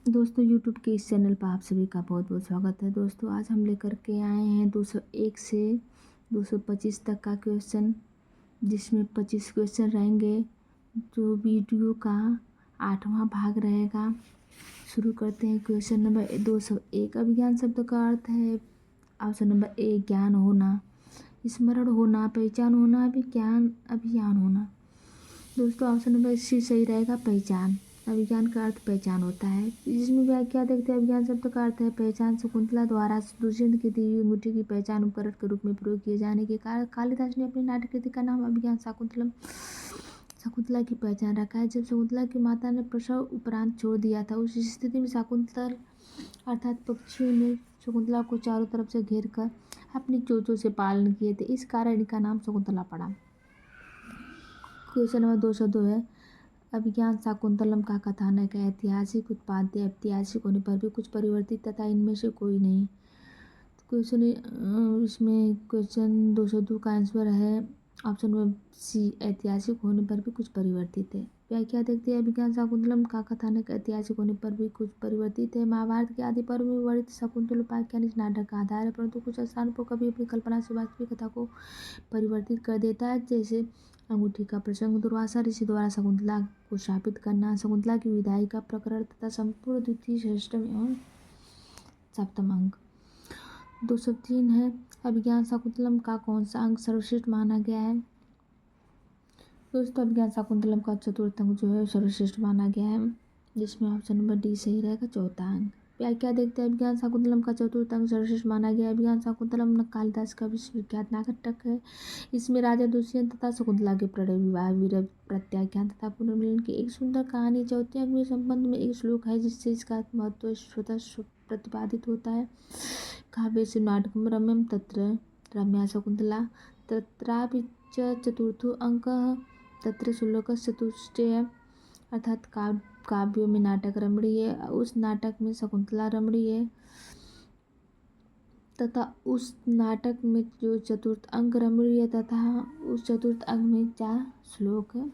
दोस्तों यूट्यूब के इस चैनल पर आप सभी का बहुत बहुत स्वागत है। दोस्तों आज हम लेकर के आए हैं 201 से 225 तक का क्वेश्चन, जिसमें 25 क्वेश्चन रहेंगे। जो वीडियो का 8वां भाग रहेगा। शुरू करते हैं। Question number 201। अभिज्ञान शब्द का अर्थ है। ऑप्शन नंबर ए ज्ञान होना, स्मरण होना, पहचान होना, अभिज्ञान होना। दोस्तों ऑप्शन नंबर सी सही रहेगा, पहचान। अभिज्ञान का अर्थ पहचान होता है। जिसमें व्याख्या देखते हैं। अभिज्ञान शब्द का अर्थ है पहचान। शकुंतला द्वारा दुष्यंत की दी हुई अंगूठी की पहचान उपकरण के रूप में प्रयोग किए जाने के कारण कालिदास ने अपनी नाट्य कृति का नाम अभिज्ञान शकुंतला की पहचान रखा है। जब शकुंतला की माता ने प्रसव उपरांत छोड़ दिया था, उस स्थिति में शकुंतल अर्थात पक्षियों ने शकुंतला को चारों तरफ से घेर कर अपनी चोंचों से पालन किए थे। इस कारण इनका नाम शकुंतला पड़ा। क्वेश्चन नंबर 202 है। अभिज्ञान शाकुंतलम का कथानक है ऐतिहासिक उत्पाद्य ऐतिहासिक होने पर भी कुछ परिवर्तित तथा इनमें से कोई नहीं। क्वेश्चन इसमें क्वेश्चन 202 का आंसर है ऑप्शन नंबर सी, ऐतिहासिक होने पर भी कुछ परिवर्तित है। व्याख्या देखते हैं। अभिज्ञान शाकुंतलम का कथानक ऐतिहासिक होने पर भी कुछ परिवर्तित है। महाभारत के आदि पर्व में वर्णित शकुंतल उपाख्यान इस नाटक का आधार है, परंतु कुछ स्थानों पर कभी अपनी कल्पना से वास्तविक कथा को परिवर्तित कर देता है। जैसे अंगूठी का प्रसंग, दुर्वासा ऋषि द्वारा शकुंतला को शापित करना, शकुंतला की विदाई का प्रकरण तथा संपूर्ण द्वितीय, षष्ठम एवं सप्तम अंक। 203 है। अभिज्ञान शाकुंतलम का कौन सा अंक सर्वश्रेष्ठ माना गया है। दोस्तों अभिज्ञान शाकुंतलम का चतुर्थ अंक जो है सर्वश्रेष्ठ माना गया है, जिसमें ऑप्शन नंबर डी सही रहेगा, चौथा अंक। व्याख्या देखते हैं। अभिज्ञान शाकुंतलम का चतुर्थ अंक सर्वश्रेष्ठ माना गया है। अभिज्ञान शाकुंतलम कालिदास का विश्वविख्यात नाटक है। इसमें राजा दुष्यंत तथा शकुंतला के प्रणय, विवाह, वीर प्रत्याख्यान तथा पुनर्मिलन की एक सुंदर कहानी चौथे अंक में संबंध में एक श्लोक है, जिससे इसका महत्व स्वतः प्रतिपादित होता है। काव्य से नाटकम रम्यम तत्र रम्या शकुंतला तत्रापि चतुर्थो अंक तत्र श्लोकस्य चतुष्टय, अर्थात काव्यों में नाटक रमणीय है, उस नाटक में शकुंतला रमणीय है तथा उस नाटक में जो चतुर्थ अंक रमणीय है तथा उस चतुर्थ अंक में 4 श्लोक है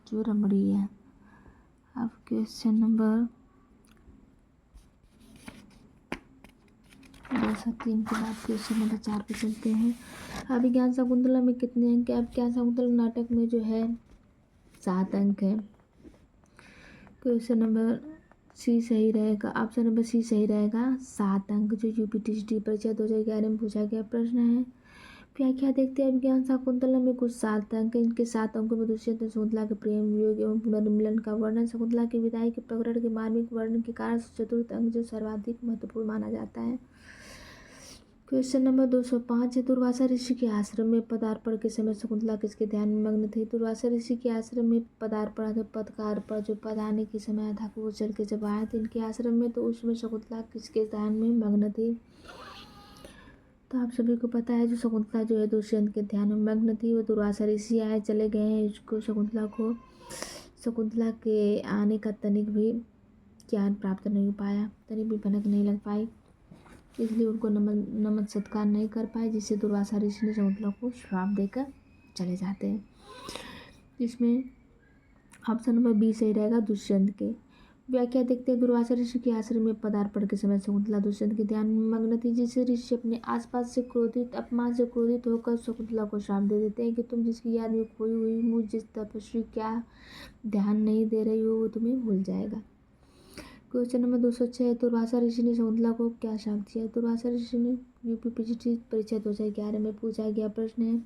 जो रमणीय है। अब क्वेश्चन नंबर 203 के बाद क्वेश्चन नंबर 4 पे चलते हैं। अभिज्ञान शाकुंतलम में कितने अंक है। अभिज्ञान शाकुंतलम नाटक में जो है 7 अंक है। क्वेश्चन नंबर सी सही रहेगा, ऑप्शन नंबर सी सही रहेगा, 7 अंक, जो यूपीटीसीटी परीक्षा 2011 में पूछा गया प्रश्न है। व्याख्या देखते हैं। अभिज्ञान शाकुंतलम में कुछ 7 अंक है। इनके 7 अंकों में दुष्यंत शकुंतला के प्रेम, वियोग एवं पुनर्मिलन का वर्णन, शकुंतला की विदाई के प्रकरण के मार्मिक वर्णन के कारण चतुर्थ अंक जो सर्वाधिक महत्वपूर्ण माना जाता है। क्वेश्चन नंबर 205 है। दुर्वासा ऋषि के आश्रम में पदार्पण के समय शकुंतला किसके ध्यान में मग्न थी। दुर्वासा ऋषि के आश्रम में पदार्पण पद का अर्पण जो पद आने के समय था वो चल के जब आए थे इनके आश्रम में, तो उसमें शकुंतला किसके ध्यान में मग्न थी। तो आप सभी को पता है जो शकुंतला जो है दुष्यंत के ध्यान में मग्न थी। वो दुर्वासा ऋषि आए चले गए हैं, उसको शकुंतला के आने का तनिक भी ज्ञान प्राप्त नहीं हो पाया, तनिक भी भनक नहीं लग पाई, इसलिए उनको नमन सत्कार नहीं कर पाए, जिससे दुर्वासा ऋषि ने शकुंतला को श्राप देकर चले जाते हैं। जिसमें ऑप्शन नंबर बी सही रहेगा, दुष्यंत के। व्याख्या देखते हैं। दुर्वासा ऋषि के आश्रम में पदार्पण के समय शकुंतला दुष्यंत के ध्यान में मग्न थी, जिससे ऋषि अपने आसपास से अपमान से क्रोधित होकर शकुंतला को श्राप दे देते हैं कि तुम जिसकी याद में खोई हुई मुझ जिस तपस्वी क्या ध्यान नहीं दे रही हो वो तुम्हें भूल जाएगा। Question number 206। दुर्वासा ऋषि ने शकुंतला को क्या शाप दिया। दुर्वासा ऋषि ने यूपीपीसीटी परीक्षा 2011 में पूछा गया प्रश्न है।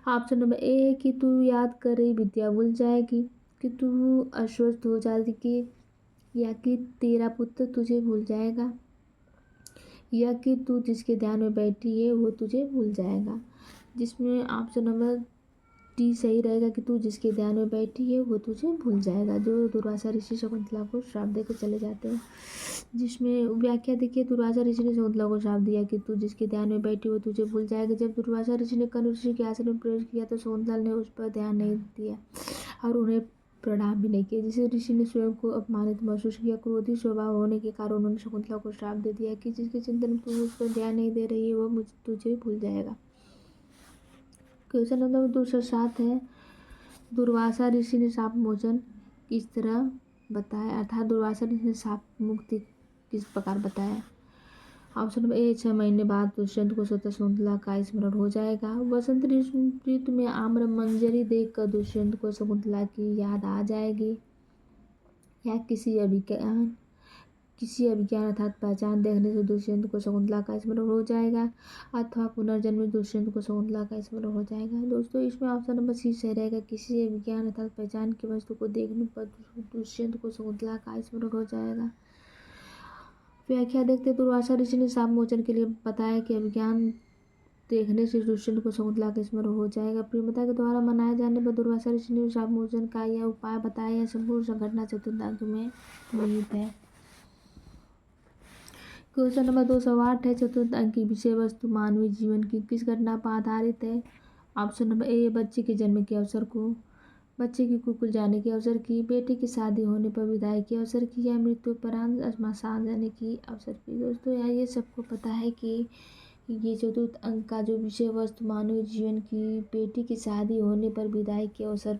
ऑप्शन नंबर ए है कि तू याद कर रही विद्या भूल जाएगी, कि तू अस्वस्थ हो जाएगी, या कि तेरा पुत्र तुझे भूल जाएगा, या कि तू जिसके ध्यान में बैठी है वो तुझे भूल जाएगा। जिसमें ऑप्शन नंबर डी सही रहेगा कि तू जिसके ध्यान में बैठी है वो तुझे भूल जाएगा, जो दुर्वासा ऋषि शकुंतला को श्राप देकर चले जाते हैं। जिसमें व्याख्या देखिए। दुर्वासा ऋषि ने शकुंतला को श्राप दिया कि तू जिसके ध्यान में बैठी हो तुझे भूल जाएगा। जब दुर्वासा ऋषि ने कर्ण ऋषि के आश्रम में प्रवेश किया तो शकुंतला ने उस पर ध्यान नहीं दिया और उन्हें प्रणाम भी नहीं किया, जिससे ऋषि ने स्वयं को अपमानित महसूस किया। क्रोधी स्वभाव होने के कारण उन्होंने शकुंतला को श्राप दे दिया कि जिसके चिंतन में तू उस पर ध्यान नहीं दे रही है वो तुझे भूल जाएगा। क्वेश्चन नंबर 207 है। दुर्वासा ऋषि ने शाप मोचन किस तरह बताया, अर्थात दुर्वासा ऋषि ने शाप मुक्ति किस प्रकार बताया। ऑप्शन नंबर ए 6 महीने बाद दुष्यंत को स्वतः शकुंतला का स्मरण हो जाएगा। वसंत ऋतु में आम्र मंजरी देखकर दुष्यंत को शकुंतला की याद आ जाएगी। या किसी अभिज्ञान अर्थात पहचान देखने से दुष्यंत को शकुंतला का स्मरण हो जाएगा। अथवा पुनर्जन्म दुष्यंत को शकुंतला का स्मरण हो जाएगा। दोस्तों इसमें ऑप्शन नंबर सी सही रहेगा। किसी अभिज्ञान अर्थात पहचान की वस्तु को देखने पर दुष्यंत को शकुंतला का स्मरण हो जाएगा। व्याख्या देखते दुर्वासा ऋषि ने शाप मोचन के लिए बताया कि अभिज्ञान देखने से दुष्यंत को शकुंतला का स्मरण हो जाएगा। प्रेमता के द्वारा मनाए जाने पर दुर्वासा ऋषि ने शाप मोचन का यह उपाय बताया। यह संपूर्ण घटना चतुर्थ में निहित है। क्वेश्चन नंबर 208 है। चतुर्थ अंक की विषय वस्तु मानवीय जीवन की किस घटना पर आधारित है। ऑप्शन नंबर ए बच्चे के जन्म के अवसर को, बच्चे की कुकुल जाने के अवसर की, बेटे की शादी होने पर विदाई के अवसर की, या मृत्यु उपरांत श्मशान जाने की अवसर की। दोस्तों यार ये सबको पता है कि ये चतुर्थ अंक का जो विषय वस्तु मानव जीवन की बेटी की शादी होने पर विदाई के अवसर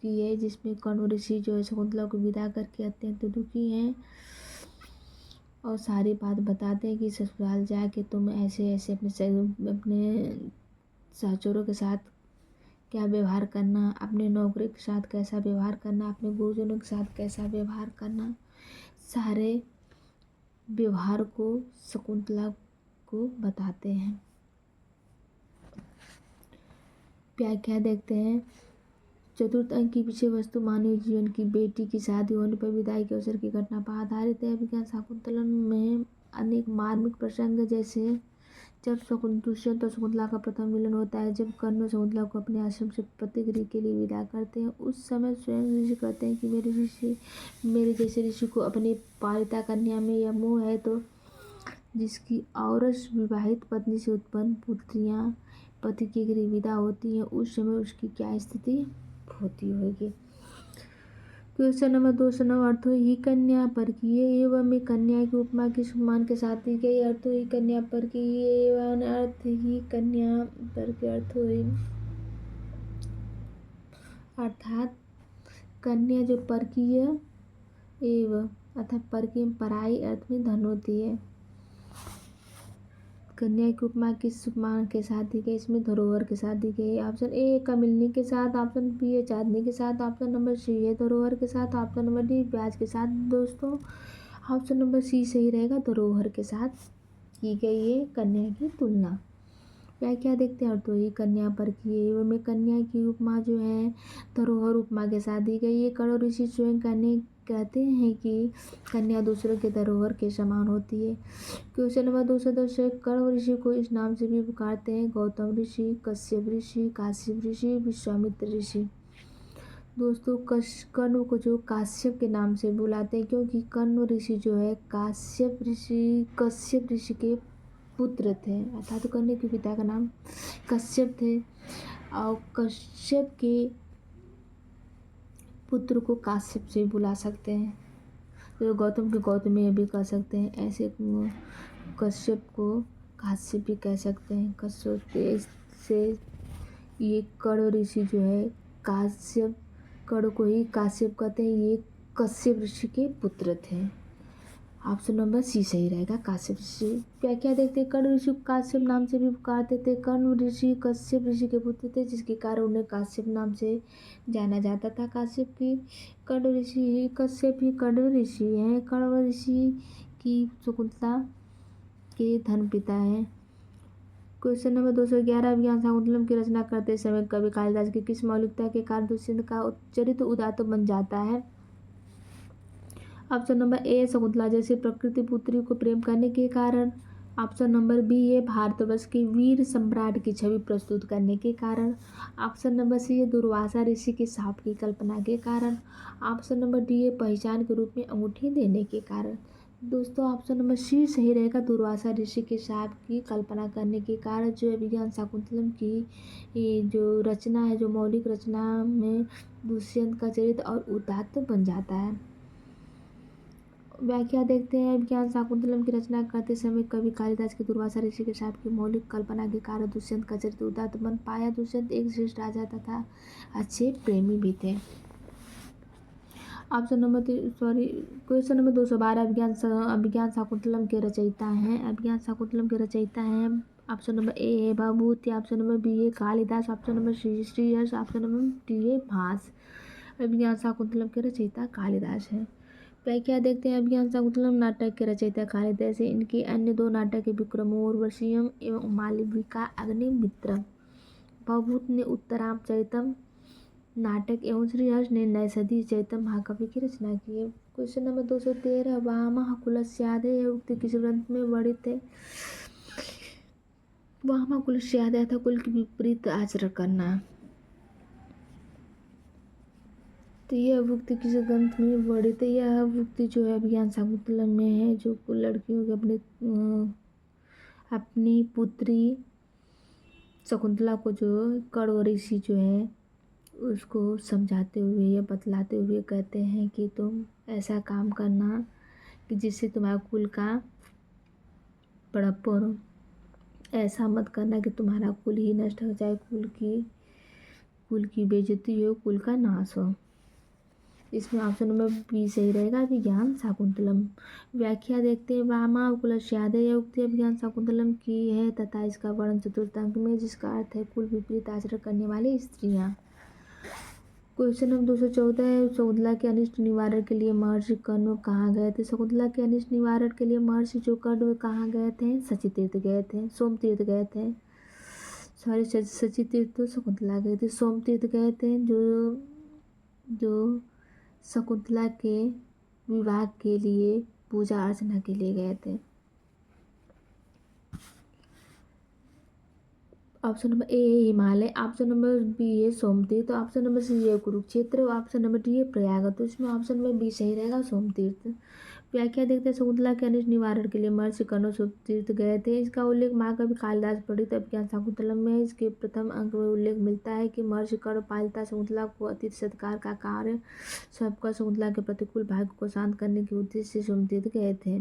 की है, जिसमें कण्व ऋषि जो है शकुंतला को विदा करके अत्यंत दुखी हैं और सारी बात बताते हैं कि ससुराल जाके तुम ऐसे ऐसे अपने सहचरों के साथ क्या व्यवहार करना, अपने नौकरी के साथ कैसा व्यवहार करना, अपने गुरुजनों के साथ कैसा व्यवहार करना, सारे व्यवहार को शकुंतला को बताते हैं। व्याख्या देखते हैं। चतुर्थ अंक की विषय वस्तु मानवीय जीवन की बेटी की शादी होने पर विदाई के अवसर की घटना पर आधारित है। विज्ञान शाकुंतलन में अनेक मार्मिक प्रसंग, जैसे जब दुष्यंत और शकुंतला का प्रथम मिलन होता है, जब कर्ण शकुंतला को अपने आश्रम से प्रतिगृह के लिए विदा करते हैं, उस समय स्वयं ऋषि कहते हैं कि मेरे जैसे ऋषि को अपनी पालिता कन्या में यह मोह है, तो जिसकी औरस विवाहित पत्नी से उत्पन्न पुत्रियां पति के गृह विदा होती हैं, उस समय उसकी क्या स्थिति होती होगी। क्वेश्चन नंबर 209 अर्थो ही कन्या परकीय एवं में कन्या की उपमा किस उपमान के साथ दी गई। अर्थो ही कन्या परकीय एवं अर्थ ही कन्या पर के अर्थ हुई, अर्थात कन्या जो परकीय एवं अर्थात परकीय पराई अर्थ में धन होती है। कन्या की उपमा किस उपमान के साथ दी गई, इसमें धरोहर के साथ दी गई। ऑप्शन ए कमिलनी के साथ, ऑप्शन बी है चांदनी के साथ, ऑप्शन नंबर सी है धरोहर के साथ, ऑप्शन नंबर डी ब्याज के साथ। दोस्तों ऑप्शन नंबर सी सही रहेगा, धरोहर के साथ की गई है कन्या की तुलना। व्याख्या देखते हैं। तो ये कन्या पर की एवं कन्या की उपमा जो है धरोहर उपमा के साथ दी गई है। कण्व ऋषि स्वयं कहते हैं कि कन्या दूसरों के धरोहर के समान होती है। क्वेश्चन नंबर 210 है। कण्व ऋषि को इस नाम से भी पुकारते हैं गौतम ऋषि, कश्यप ऋषि, काश्यप ऋषि, विश्वामित्र ऋषि। दोस्तों कण्व को जो काश्यप के नाम से बुलाते हैं, क्योंकि कण्व ऋषि जो है कश्यप ऋषि के पुत्र थे, अर्थात कण्व के पिता का नाम कश्यप थे और कश्यप के पुत्र को काश्यप से बुला सकते हैं। तो गौतम के गौतमी भी कह सकते हैं, ऐसे कश्यप को काश्यप भी कह सकते हैं। कश्यप से ये कण्व ऋषि जो है काश्यप, कण्व को ही काश्यप कहते हैं, ये कश्यप ऋषि के पुत्र थे। ऑप्शन नंबर सी सही रहेगा, काश्यप ऋषि। व्याख्या देखते हैं। कण्व ऋषि काश्यप नाम से भी पुकारते थे। कण्व ऋषि कश्यप ऋषि के पुत्र थे, जिसके कारण उन्हें काश्यप नाम से जाना जाता था। काश्यप की कण्व ऋषि कश्यप ही कण्व ऋषि हैं। कण्व ऋषि की शकुंतला के धन पिता हैं। क्वेश्चन नंबर 211 अभिज्ञान शाकुंतलम की रचना करते समय कवि कालिदास की किस मौलिकता के कारण दुष्यंत का चरित्र उदात्त बन जाता है। ऑप्शन नंबर ए शकुंतला जैसे प्रकृति पुत्री को प्रेम करने के कारण, ऑप्शन नंबर बी है भारतवर्ष के वीर सम्राट की छवि प्रस्तुत करने के कारण, ऑप्शन नंबर सी है दुर्वासा ऋषि के शाप की कल्पना के कारण, ऑप्शन नंबर डी है पहचान के रूप में अंगूठी देने के कारण। दोस्तों ऑप्शन नंबर सी सही रहेगा, दुर्वासा ऋषि के शाप की कल्पना करने के कारण जो अभिज्ञान शाकुंतलम की जो रचना है, जो मौलिक रचना में दुष्यंत का चरित्र और उदात्त बन जाता है। व्याख्या देखते हैं। अभिज्ञान शाकुंतलम की रचना करते समय कवि कालिदास के दुर्वासा ऋषि के शाप की मौलिक कल्पना के कारण दुष्यंत का चरित्र उदात्त बन पाया। दुष्यंत एक श्रेष्ठ राजा तथा अच्छे प्रेमी भी थे। ऑप्शन नंबर क्वेश्चन नंबर 212 अभिज्ञान शाकुंतलम के रचयिता हैं। अभिज्ञान शाकुंतलम के रचयिता हैं ऑप्शन नंबर ए है भवभूति, ऑप्शन नंबर बी है Kalidas, option number C Shriharsha, option number D है भास। अभिज्ञान शाकुंतलम के रचयिता कालिदास है। व्याख्या देखते हैं। अभिज्ञान शाकुंतलम नाटक के रचयिता कालिदास है। इनके अन्य दो नाटक है विक्रमोर्वशीयम एवं मालविका अग्निमित्र। भवभूत ने उत्तराचरितम नाटक एवं श्रीहर्ष ने नैषधि चरितम महाकाव्य की रचना की है। क्वेश्चन नंबर 213 वामः कुलस्यादय यह उक्ति किस ग्रंथ में वर्णित है। वामः कुलस्यादय था कुल के विपरीत आचरण करना। तो यह उक्ति किस ग्रंथ में वर्णित है। यह उक्ति जो है अभिज्ञान शाकुंतलम में है, जो लड़कियों के अपनी पुत्री शकुंतला को जो कण्व ऋषि जो है उसको समझाते हुए या बतलाते हुए कहते हैं कि तुम ऐसा काम करना कि जिससे तुम्हारा कुल का बड़प्पन हो। ऐसा मत करना कि तुम्हारा कुल ही नष्ट हो जाए, कुल की बेइज्जती हो, कुल का नाश हो। इसमें ऑप्शन नंबर बी सही रहेगा, अभिज्ञान शाकुंतलम। व्याख्या देखते हैं। वामा कुलस्यादय यह उक्ति अभिज्ञान शाकुंतलम की है तथा इसका वर्णन चतुर्थ अंक में, जिसका अर्थ है कुल विपरीत आचरण करने वाली स्त्रियां। क्वेश्चन नंबर 214 है शकुंतला के अनिष्ट निवारण के लिए महर्षि कण्व कहाँ गए थे। शकुंतला के अनिष्ट निवारण के लिए महर्षि जो कण्व कहाँ गए थे, शची तीर्थ गए थे, सोम तीर्थ गए थे। शची तीर्थ तो शकुंतला गए थे, सोम तीर्थ गए थे जो शकुंतला के विवाह के लिए पूजा अर्चना के लिए गए थे। ऑप्शन नंबर ए है हिमालय, ऑप्शन नंबर बी है सोमतीर्थ, ऑप्शन नंबर सी है कुरुक्षेत्र, ऑप्शन नंबर डी है प्रयाग। तो इसमें ऑप्शन नंबर बी सही रहेगा, सोमतीर्थ। व्याख्या देखते हैं। शकुंतला के अनिष्ट निवारण के लिए महर्षि कण्व सोमतीर्थ गए थे। इसका उल्लेख महाकवि कालिदास पंडित अभिज्ञान शाकुंतलम में है। इसके प्रथम अंक में उल्लेख मिलता है कि महर्षि कण्व पालिता शकुंतला को अतिथि सत्कार का कार्य सबका शकुंतला के प्रतिकूल भाग्य को शांत करने के उद्देश्य से सोमतीर्थ गए थे।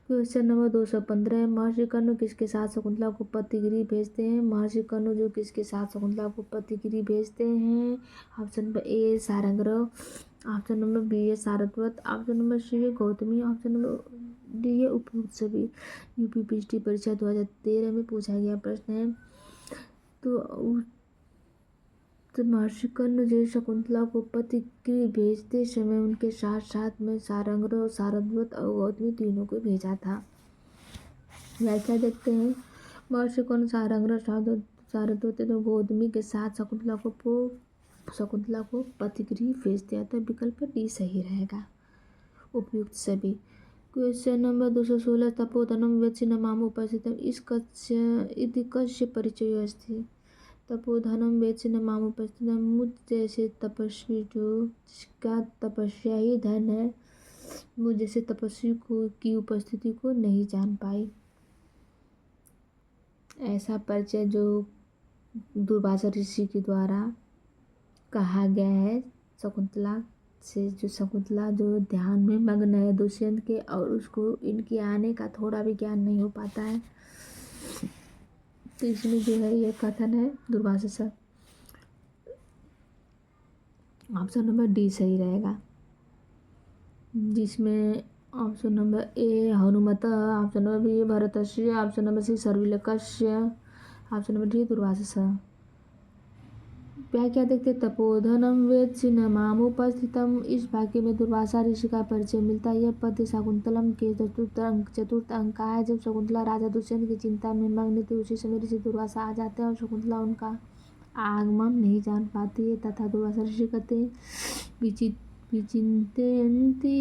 क्वेश्चन नंबर 215 महर्षि कण्व किसके साथ शकुंतला को पतिगिरी भेजते हैं। महर्षि कण्व जो किसके साथ शकुंतला को पतिगिरी भेजते हैं। ऑप्शन नंबर ए सारंग्रह, ऑप्शन नंबर बी है सारस्वत, ऑप्शन नंबर सी है गौतमी, ऑप्शन नंबर डी है उपयुक्त सभी। यूपीपीएससी परीक्षा 2013 में पूछा गया प्रश्न है। तो महर्षि कण्व जो शकुंतला को पतिगिरी भेजते समय उनके साथ साथ में सारंग्रह, सारस्वत और गौतमी तीनों को भेजा था। व्याख्या देखते हैं। महर्षि कण्व सारंग्रह, सारस्वत और गौतमी के साथ शकुंतला को पतिगिरी भेजते हैं। तो विकल्प डी सही रहेगा, उपयुक्त सभी। क्वेश्चन नंबर 216 तपोधनम वेत्सिनमाम उपस्थितम इति कस्य परिचय अस्ति। तपोधनम वेत्सिनमाम उपस्थितम मुझ जैसे तपस्वी जो जिसका तपस्या ही धन है, मुझ जैसे तपस्वी की उपस्थिति को नहीं जान पाई। ऐसा परिचय जो दुर्वासा ऋषि के द्वारा कहा गया है शकुंतला से, जो शकुंतला जो ध्यान में मग्न है दुष्यंत के, और उसको इनके आने का थोड़ा भी ज्ञान नहीं हो पाता है। तो इसमें जो है यह कथन है दुर्वासा से। ऑप्शन नंबर डी सही रहेगा, जिसमें ऑप्शन नंबर ए हनुमत, ऑप्शन नंबर बी भरतस्य, ऑप्शन नंबर सी सर्विलकस्य, ऑप्शन नंबर डी दुर्वासा। व्याख्या देखते तपोधनम वेत्सिनमाम उपस्थितम। इस वाक्य में दुर्वासा ऋषि का परिचय मिलता है। यह पद शाकुंतलम के चतुर्थ अंक का है। जब शकुंतला राजा दुष्यंत की चिंता में मग्न थी उसी समय ऋषि दुर्वासा आ जाते हैं और शकुंतला उनका आगमन नहीं जान पाती है तथा दुर्वासा ऋषि कहते हैं विचिन्तयन्ति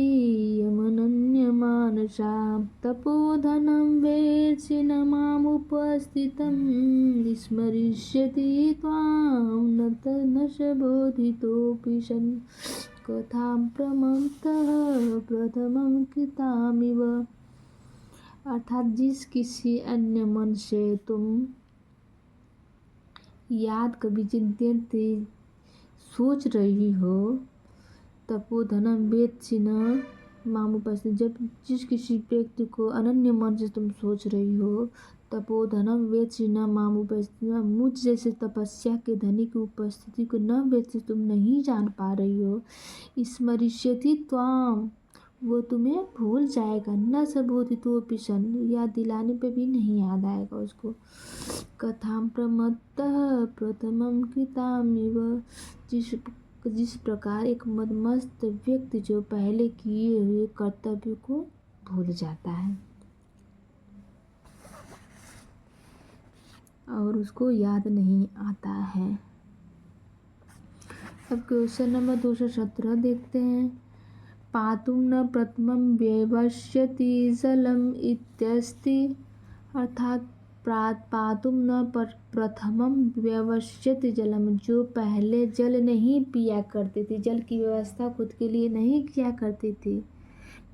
यमनन्यमानसा तपोधनं वेत्सिनमामुपस्थितं स्मरिष्यति त्वां न स बोधितोऽपि सन् कथां प्रमत्तः प्रथमं कृतामिव। अर्थात जिस किसी अन्य मन से तुम याद कभी चिंतित सोच रही हो, तपोधनम वेत्सिनमाम उपस्थित, जब जिस किसी व्यक्ति को अनन्य मन से तुम सोच रही हो तपोधनम वेत्सि न माम उपस्थिति, मुझ जैसे तपस्या के धनी की उपस्थिति को न वेत्सि, तुम नहीं जान पा रही हो। स्मरिष्यति त्वाम, वो तुम्हें भूल जाएगा। न सबूति तो पिशन, याद दिलाने पे भी नहीं याद आएगा उसको। कथाम प्रमत्तः प्रथमम कृतामिव, जिस प्रकार एक मदमस्त व्यक्ति जो पहले किए हुए कर्तव्य को भूल जाता है और उसको याद नहीं आता है। अब क्वेश्चन नंबर 217 देखते हैं। पातुम न प्रथमम व्यवस्यति जलम इत्यस्ति, अर्थात पातुम न प्रथमम व्यवस्यति जलम, जो पहले जल नहीं पिया करती थी, जल की व्यवस्था खुद के लिए नहीं किया करती थी,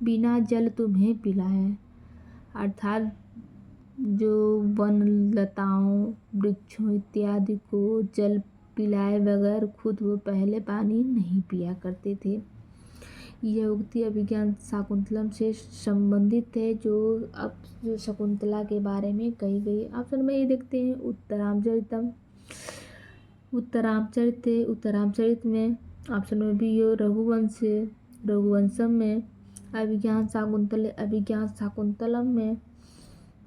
बिना जल तुम्हें पिलाए। अर्थात जो वन लताओं वृक्षों इत्यादि को जल पिलाए बगैर खुद वो पहले पानी नहीं पिया करते थे। यह उक्ति अभिज्ञान शाकुंतलम से संबंधित है, जो शकुंतला के बारे में कही गई। ऑप्शन में ये देखते हैं उत्तरामचरितम, उत्तरामचरित में। ऑप्शन में भी ये रघुवंशम में, अभिज्ञान शाकुंतलम में,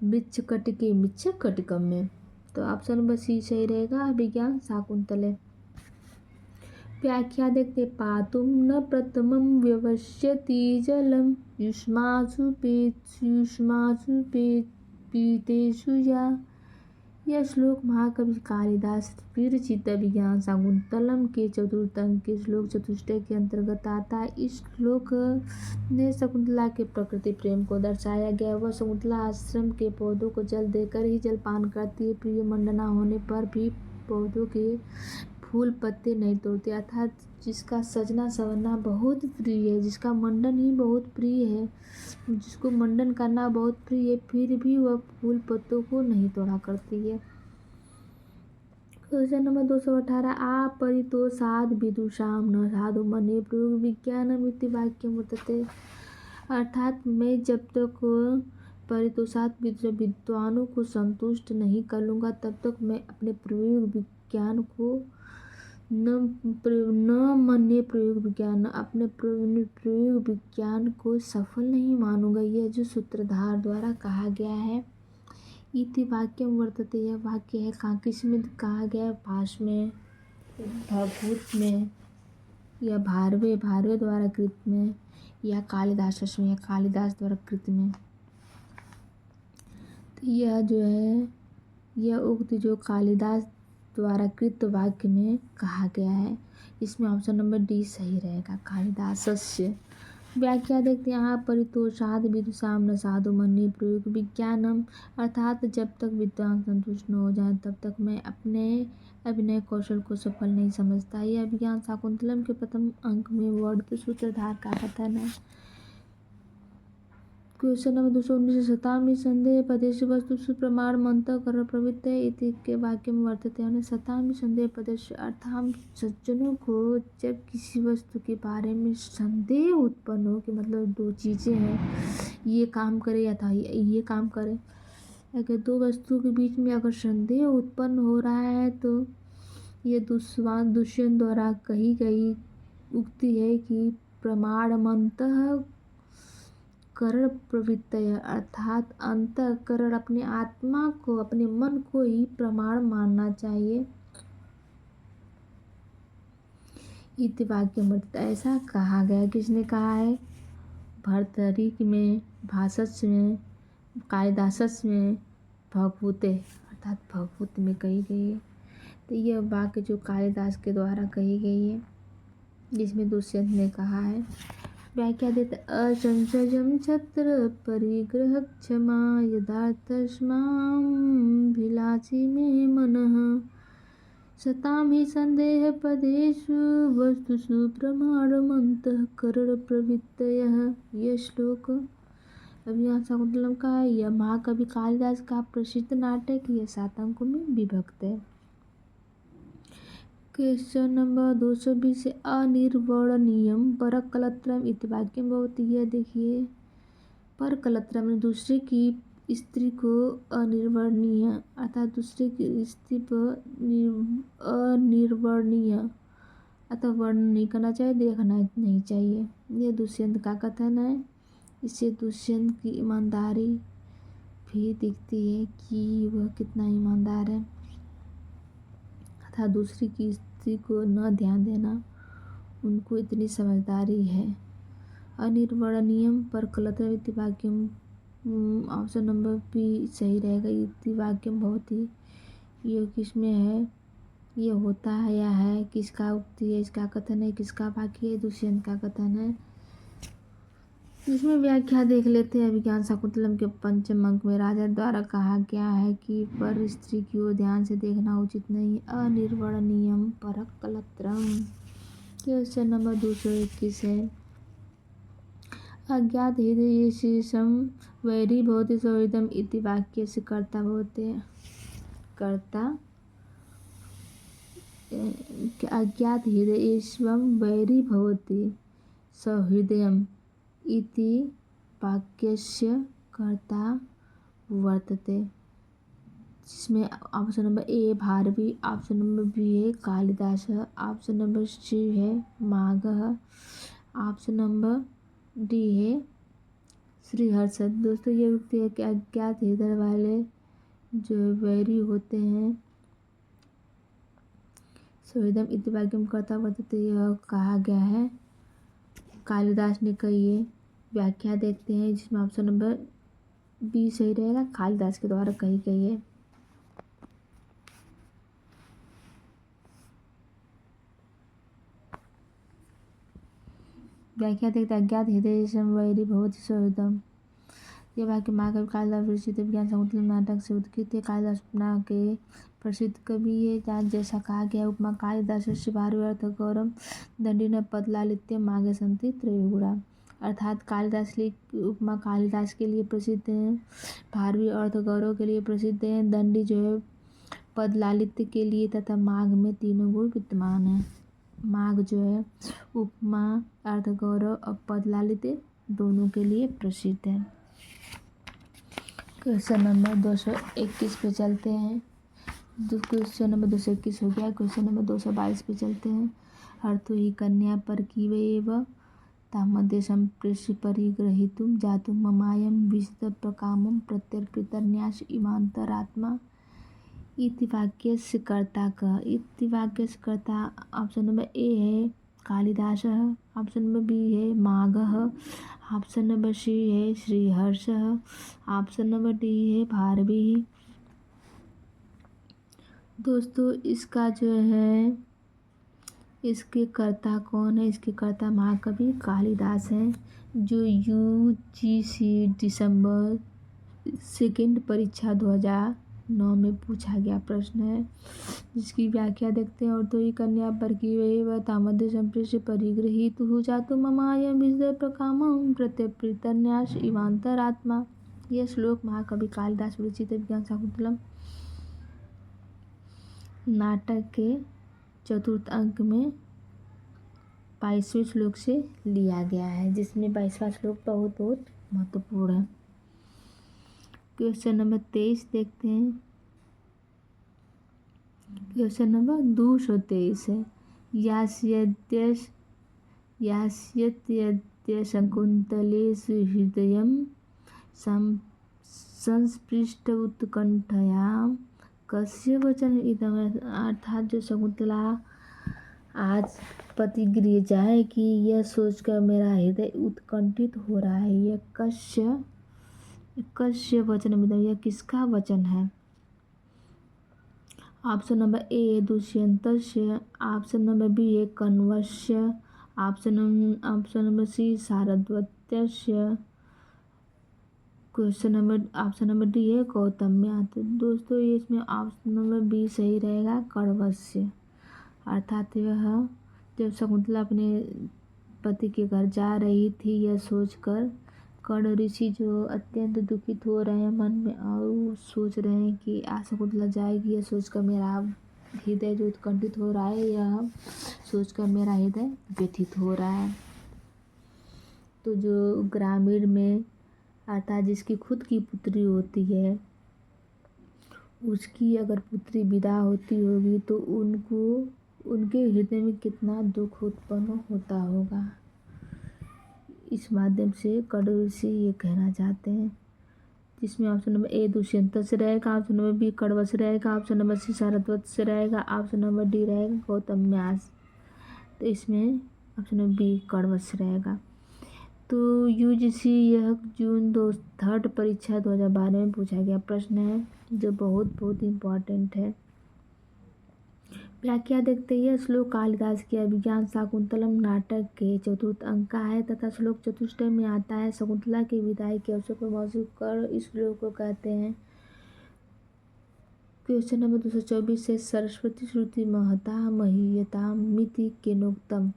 मिच्छकटिकम में। तो ऑप्शन नंबर सी सही रहेगा, अभिज्ञान शाकुंतले। व्याख्या देखते। पातुम न प्रथमम व्यवस्यति जलम युष्मासु पीतेषु या। यह श्लोक महाकवि कालिदास विरचित अभिज्ञान शाकुंतलम के चतुर्थ अंक के श्लोक चतुष्टय के अंतर्गत आता है। इस श्लोक ने शकुंतला के प्रकृति प्रेम को दर्शाया गया। वह शकुंतला आश्रम के पौधों को जल देकर ही जलपान करती है। प्रिय मंडना होने पर भी पौधों के फूल पत्ते नहीं तोड़ते, अर्थात जिसका सजना संवरना बहुत प्रिय है, जिसका मंडन ही बहुत प्रिय है, जिसको मंडन करना बहुत प्रिय है, फिर भी वह फूल पत्तों को नहीं तोड़ा करती है। Question number 218। आ परितोषाद विदुषाम न साधु मने प्रयोग विज्ञानम इति वाक्यम वर्तते, अर्थात मैं जब तक परितोषाद विद्वानों को संतुष्ट नहीं कर लूँगा तब तक मैं अपने प्रयोग विज्ञान को न मन्ये प्रयोग विज्ञान, अपने प्रयोग विज्ञान को सफल नहीं मानूंगा। यह जो सूत्रधार द्वारा कहा गया है, इति वाक्यम वर्तते, यह वाक्य है कहाँ किस में कहा गया है, भाष में, भवभूत में, या भारवे द्वारा कृत में, या कालिदास में, या कालिदास द्वारा कृत में। तो यह जो है, यह उक्ति जो कालिदास द्वारा कृत वाक्य में कहा गया है, इसमें ऑप्शन नंबर डी सही रहेगा, कालिदासस्य। व्याख्या देखते हैं। यहाँ परितोषाद विदुषाम न साधु मन्ये प्रयोग विज्ञानम, अर्थात जब तक विद्वान संतुष्ट न हो जाए तब तक मैं अपने अभिनय कौशल को सफल नहीं समझता। यह अभिज्ञान शाकुंतलम के प्रथम अंक में वर्णित सूत्रधार का कथन है। Question number 219। शतामी संदेह पदेश वस्तुषु प्रमाण मंत्र कर प्रवृत्ति इति के वाक्य में वर्तते हैं। शतामी संदेह पदेश, अर्थात हम सज्जनों को जब किसी वस्तु के बारे में संदेह उत्पन्न हो कि मतलब दो चीज़ें हैं, ये काम करे या था ये काम करे, अगर दो वस्तुओं के बीच में अगर संदेह उत्पन्न हो रहा है तो ये दुष्यंत द्वारा कही गई उक्ति है कि प्रमाण मंत्र करण प्रवृत्तय, अर्थात अंतःकरण अपने आत्मा को, अपने मन को ही प्रमाण मानना चाहिए। इति वाक्य मत, ऐसा कहा गया, किसने कहा है, भर्तृहरि में, भाषस में, कालिदासस में, भवभूते अर्थात भवभूत में कही गई है। तो यह वाक्य जो कालिदास के द्वारा कही गई है, जिसमें दुष्यंत ने कहा है। व्याख्या देते। असंशयम छत्र परिग्रह क्षमा यदार्थस्माभिलाषी में मनः, सताम ही संदेह पदेषु वस्तुषु प्रमाणमन्तः करण प्रवृत्तयः। यह श्लोक अभिज्ञान शाकुंतलम का है। यह महाकवि कालिदास का प्रसिद्ध नाटक, यह 7 अंकों में विभक्त है। Question number 220। अनिर्वर्णनीयम परकलत्रम इति वाक्यम भवति। यह देखिए, परकलत्रम दूसरे की स्त्री को अनिर्वरणीय अर्थात दूसरे की स्त्री पर अनिर्वरणीय अतः वर्णन नहीं करना चाहिए, देखना नहीं चाहिए। यह दुष्यंत का कथन है। इससे दुष्यंत की ईमानदारी भी दिखती है कि वह कितना ईमानदार है। अर्थात दूसरी की स्त्री को न ध्यान देना, उनको इतनी समझदारी है। अनिर्वरणीयम पर कलत्र इति वाक्यम ऑप्शन नंबर बी सही रहेगा। इति वाक्यम बहुत ही ये किसमें है, ये होता है या है, किसका उक्ति है, इसका कथन है, किसका वाक्य है, दुष्यंत का कथन है। इसमें व्याख्या देख लेते हैं। अभिज्ञान शाकुंतलम के पंचम अंक में राजा द्वारा कहा गया है कि पर स्त्री की ओर ध्यान से देखना उचित नहीं। अनिर्वरणीयम पर कलत्रम। क्वेश्चन नंबर 221 है। अज्ञात हृदय शीर्षम वैरी भवति सौहृदम इति वाक्य से कर्ता भवते कर्ता अज्ञात हृदयेष्वं वैरी भवति सौहृदयम् इति वाक्यस्य कर्ता वर्तते। जिसमें option number A Bharavi, option number B है कालिदास, ऑप्शन नंबर सी है माघः, ऑप्शन नंबर डी है श्रीहर्षद। दोस्तों ये उक्ति है कि अज्ञात हृदय वाले जो वैरी होते हैं सौहृदम इति वाक्यम कर्ता वर्तते, यह कहा गया है, कालिदास ने कही है। व्याख्या देखते हैं जिसमें ऑप्शन नंबर बी सही रहेगा, कालिदास के द्वारा कही गई है। व्याख्या देखते अज्ञात हृदय वैरी भवति सौहृदम। यह वाक्य महाकवि कालिदास विरचित विज्ञान शाकुंतलम नाटक से उद्गीत है। कालिदास उपमा के प्रसिद्ध कवि है। जैसा कहा गया उपमा कालिदासस्य भारवी अर्थ गौरव दंडिन पद लालित्य मागे संति त्रयोगुणा। अर्थात कालिदास की उपमा कालिदास के लिए प्रसिद्ध है, भारवी अर्थ गौरव के लिए प्रसिद्ध है, दंडी जो है पद लालित्य के लिए तथा माघ में तीनों गुण विद्यमान है। माघ जो है उपमा अर्थ गौरव और पद लालित्य दोनों के लिए प्रसिद्ध है। क्वेश्चन नंबर 221 पे चलते हैं। क्वेश्चन नंबर 221 हो गया। क्वेश्चन नंबर 222 पे चलते हैं। अर्थो ही कन्या पर कीवेव तामध्य संप्रेष्य परिग्रहीतुम जातुम ममायम विशद प्रकामम प्रत्यर्पितन्यास इमांतरात्मा इति वाक्यस्य कर्ता का। इति वाक्यस्य कर्ता ऑप्शन नंबर ए है कालिदास, ऑप्शन नंबर बी है माघः, ऑप्शन नंबर सी है श्रीहर्ष, ऑप्शन नंबर डी है भारवी। दोस्तों इसका जो है इसके कर्ता कौन है, इसके कर्ता महाकवि कालिदास हैं, जो यूजीसी दिसंबर 2 परीक्षा 2009 में पूछा गया प्रश्न है, जिसकी व्याख्या देखते हैं। और तो ही कन्या पर की वह तामध्य संप्रेष्य परिगृहीत हो जातु ममायम विजय प्रकामम प्रत्यर्पितन्यास इवांतरात्मा। यह श्लोक महाकवि कालिदास विरचित विज्ञान शाकुंतलम नाटक के चतुर्थ अंक में 22वें श्लोक से लिया गया है, जिसमें 22वां श्लोक बहुत महत्वपूर्ण है। क्वेश्चन नंबर 23 देखते हैं। क्वेश्चन नंबर 223 है। यास्यद्य शकुन्तलेषु हृदयं संस्पृष्ट उत्कंठया कस्य वचन इदम। अर्थात जो शकुंतला आज पति गृह जाए कि यह सोचकर मेरा हृदय उत्कंठित हो रहा है, यह कस्य वचन इदम, यह किसका वचन है। ऑप्शन नंबर ए दुष्यंतस्य, ऑप्शन नंबर बी है कण्वस्य, ऑप्शन नंबर सी शारद्वत्यस्य, question number option number D है गौतम्या। तो दोस्तों ये इसमें ऑप्शन नंबर बी सही रहेगा कण्वस्य। अर्थात यह जब शकुंतला अपने पति के घर जा रही थी, यह सोचकर कर्ण ऋषि जो अत्यंत दुखित हो रहे हैं मन में और सोच रहे हैं कि आज शकुंतला जाएगी, यह सोचकर मेरा हृदय जो उत्कंठित हो रहा है, यह सोचकर मेरा हृदय व्यथित हो रहा है। तो जो ग्रामीण में अर्थात जिसकी खुद की पुत्री होती है, उसकी अगर पुत्री विदा होती होगी तो उनके हृदय में कितना दुख उत्पन्न होता होगा। इस माध्यम से कड़ू ऋषि ये कहना चाहते हैं, जिसमें ऑप्शन नंबर ए दुष्यंत से रहेगा, ऑप्शन नंबर बी कड़वा से रहेगा, ऑप्शन नंबर सी शरद्वत से रहेगा, ऑप्शन नंबर डी रहेगा गौतम व्यास। तो इसमें ऑप्शन नंबर बी कड़वा से रहेगा। तो यूजीसी यह जून 3rd परीक्षा 2012 में पूछा गया प्रश्न है, जो बहुत इम्पॉर्टेंट है। व्याख्या देखते ही श्लोक कालिदास के अभिज्ञान शाकुंतलम नाटक के चतुर्थ अंक का है तथा श्लोक चतुष्टय में आता है। शकुंतला की विदाई के अवसर पर मौजूद कर इस श्लोक को कहते हैं। क्वेश्चन नंबर 224 से सरस्वती श्रुति महता महीयता मिति केनोक्तम।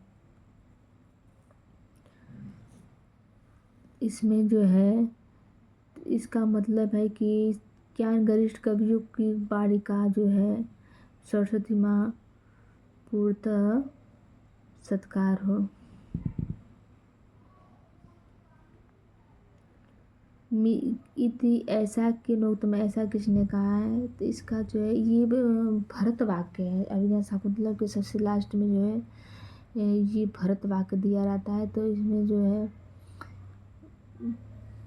इसमें जो है इसका मतलब है कि ज्ञान गरिष्ठ कवियों की बाणी का जो है सरस्वती माँ पूर्णतः सत्कार हो। इति ऐसा कि नोक्तम ऐसा किसने कहा है, तो इसका जो है ये भरत वाक्य है। अभिज्ञान शाकुंतलम के सबसे लास्ट में जो है ये भरत वाक्य दिया रहता है। तो इसमें जो है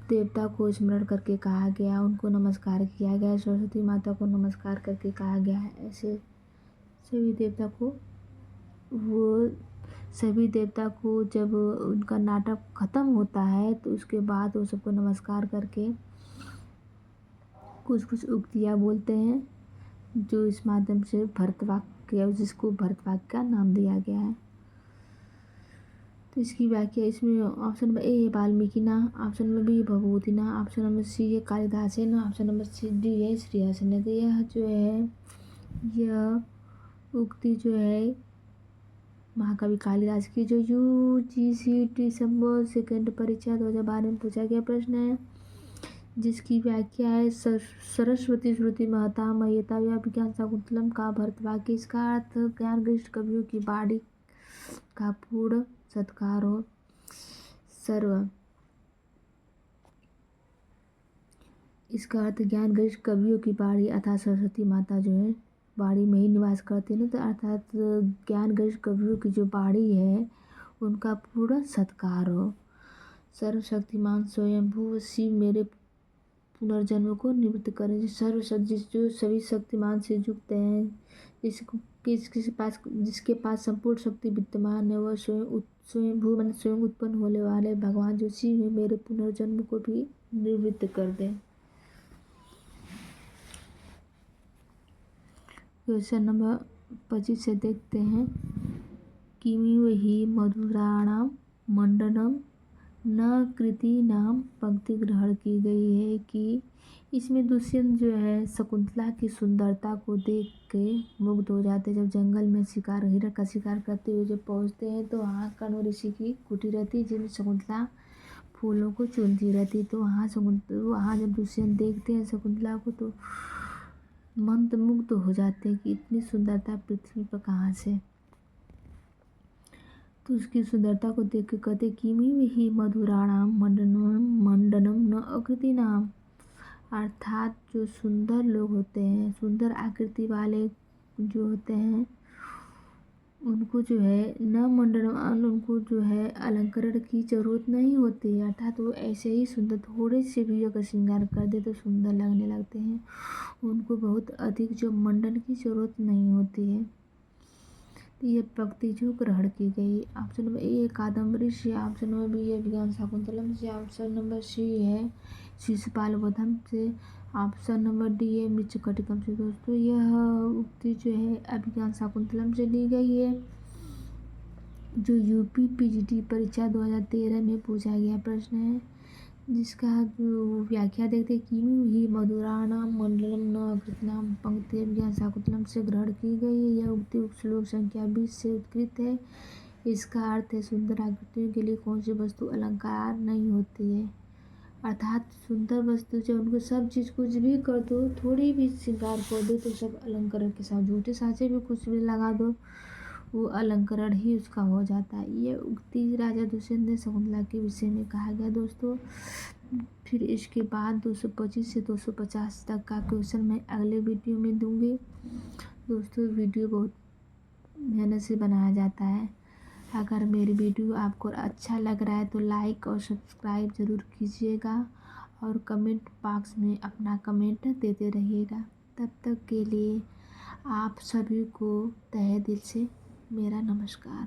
देवता को स्मरण करके कहा गया, उनको नमस्कार किया गया, सरस्वती माता को नमस्कार करके कहा गया है। ऐसे सभी देवता को जब उनका नाटक खत्म होता है तो उसके बाद वो सबको नमस्कार करके कुछ उक्तियाँ बोलते हैं, जो इस माध्यम से भरतवाक्य, जिसको भरतवाक्य का नाम दिया गया है। तो इसकी व्याख्या इसमें ऑप्शन नंबर ए है वाल्मीकिना, ऑप्शन नंबर बी भभूतिना, ऑप्शन नंबर सी है कालिदासेन, ऑप्शन नंबर सी डी है श्रीहर्षेन। तो यह जो है यह उक्ति जो है महाकवि कालिदास की, जो यूजीसी दिसंबर 2nd परीक्षा 2012 में पूछा गया प्रश्न है, जिसकी व्याख्या है सरस्वती श्रुति महता महीयता विज्ञान शाकुंतलम का भरतवाक्य। इसका अर्थ ज्ञान गरिष्ठ कवियों की बाणी का पूर्ण सत्कार हो। इसका अर्थ ज्ञान गरिष्ठ कवियों की बाणी अर्थात सरस्वती माता जो है बाड़ी में ही निवास करते हैं, तो अर्थात ज्ञान गरिष्ठ कवियों की जो बाड़ी है उनका पूरा सत्कार हो। सर्वशक्तिमान स्वयंभू शिव मेरे पुनर्जन्म को निवृत्त करें। जो सभी शक्तिमान से युक्त हैं, जिसके पास संपूर्ण शक्ति विद्यमान है, वह स्वयंभू मन स्वयं उत्पन्न होने वाले भगवान जो शिव है, मेरे पुनर्जन्म को भी निवृत्त कर दें। क्वेश्चन नंबर 25 से देखते हैं। किमिव ही मधुराणाम मंडनम न कृति नाम पंक्ति ग्रहण की गई है कि इसमें दुष्यंत जो है शकुंतला की सुंदरता को देख के मुग्ध हो जाते हैं। जब जंगल में हिरण का शिकार करते हुए जब पहुँचते हैं तो वहाँ कण्व ऋषि की कुटी रहती है, जिनमें शकुंतला फूलों को चुनती रहती। तो वहाँ जब दुष्यंत देखते हैं शकुंतला को तो मंत्रमुग्ध हो जाते हैं कि इतनी सुंदरता पृथ्वी पर कहाँ से। तो उसकी सुंदरता को देख के कहते किमिव ही मधुराणाम मंडनम न आकृति नाम, अर्थात जो सुंदर लोग होते हैं, सुंदर आकृति वाले जो होते हैं, उनको जो है न मंडनम, उनको जो है अलंकरण की जरूरत नहीं होती है। अर्थात वो ऐसे ही सुंदर, थोड़े से भी अगर श्रृंगार कर दे तो सुंदर लगने लगते हैं। उनको बहुत अधिक जो मंडन की जरूरत नहीं होती है। तो ये पंक्ति जो ग्रहण की गई। ऑप्शन नंबर ए कादम्बरी से, ऑप्शन नंबर बी है अभिज्ञान शाकुंतलम से, ऑप्शन नंबर सी है शिशुपाल वधम से, ऑप्शन नंबर डी है मृच्छकटिकम से। दोस्तों यह उक्ति जो है अभिज्ञान शाकुंतलम से ली गई है, जो यूपी पीजीटी परीक्षा 2013 में पूछा गया प्रश्न है, जिसका जो व्याख्या देखते किमिव ही मधुराणाम मंडलम न आकृतिनाम पंक्ति अभिज्ञान शाकुंतलम से ग्रहण की गई है। यह उक्ति श्लोक संख्या 20 से उत्कृत है। इसका अर्थ है सुंदर आकृतियों के लिए कौन सी वस्तु अलंकार नहीं होती है। अर्थात सुंदर वस्तु जब उनको सब चीज़ कुछ भी कर दो, थोड़ी भी श्रृंगार कर दो तो सब अलंकरण के साथ, झूठे सांचे भी कुछ भी लगा दो, वो अलंकरण ही उसका हो जाता है। ये उक्ति राजा दुष्यंत ने शकुंतला के विषय में कहा गया दोस्तों। फिर इसके बाद 225 से 250 तक का क्वेश्चन मैं अगले वीडियो में दूंगी। दोस्तों वीडियो बहुत मेहनत से बनाया जाता है। अगर मेरी वीडियो आपको अच्छा लग रहा है तो लाइक और सब्सक्राइब ज़रूर कीजिएगा और कमेंट बॉक्स में अपना कमेंट देते रहिएगा। तब तक के लिए आप सभी को तहे दिल से मेरा नमस्कार।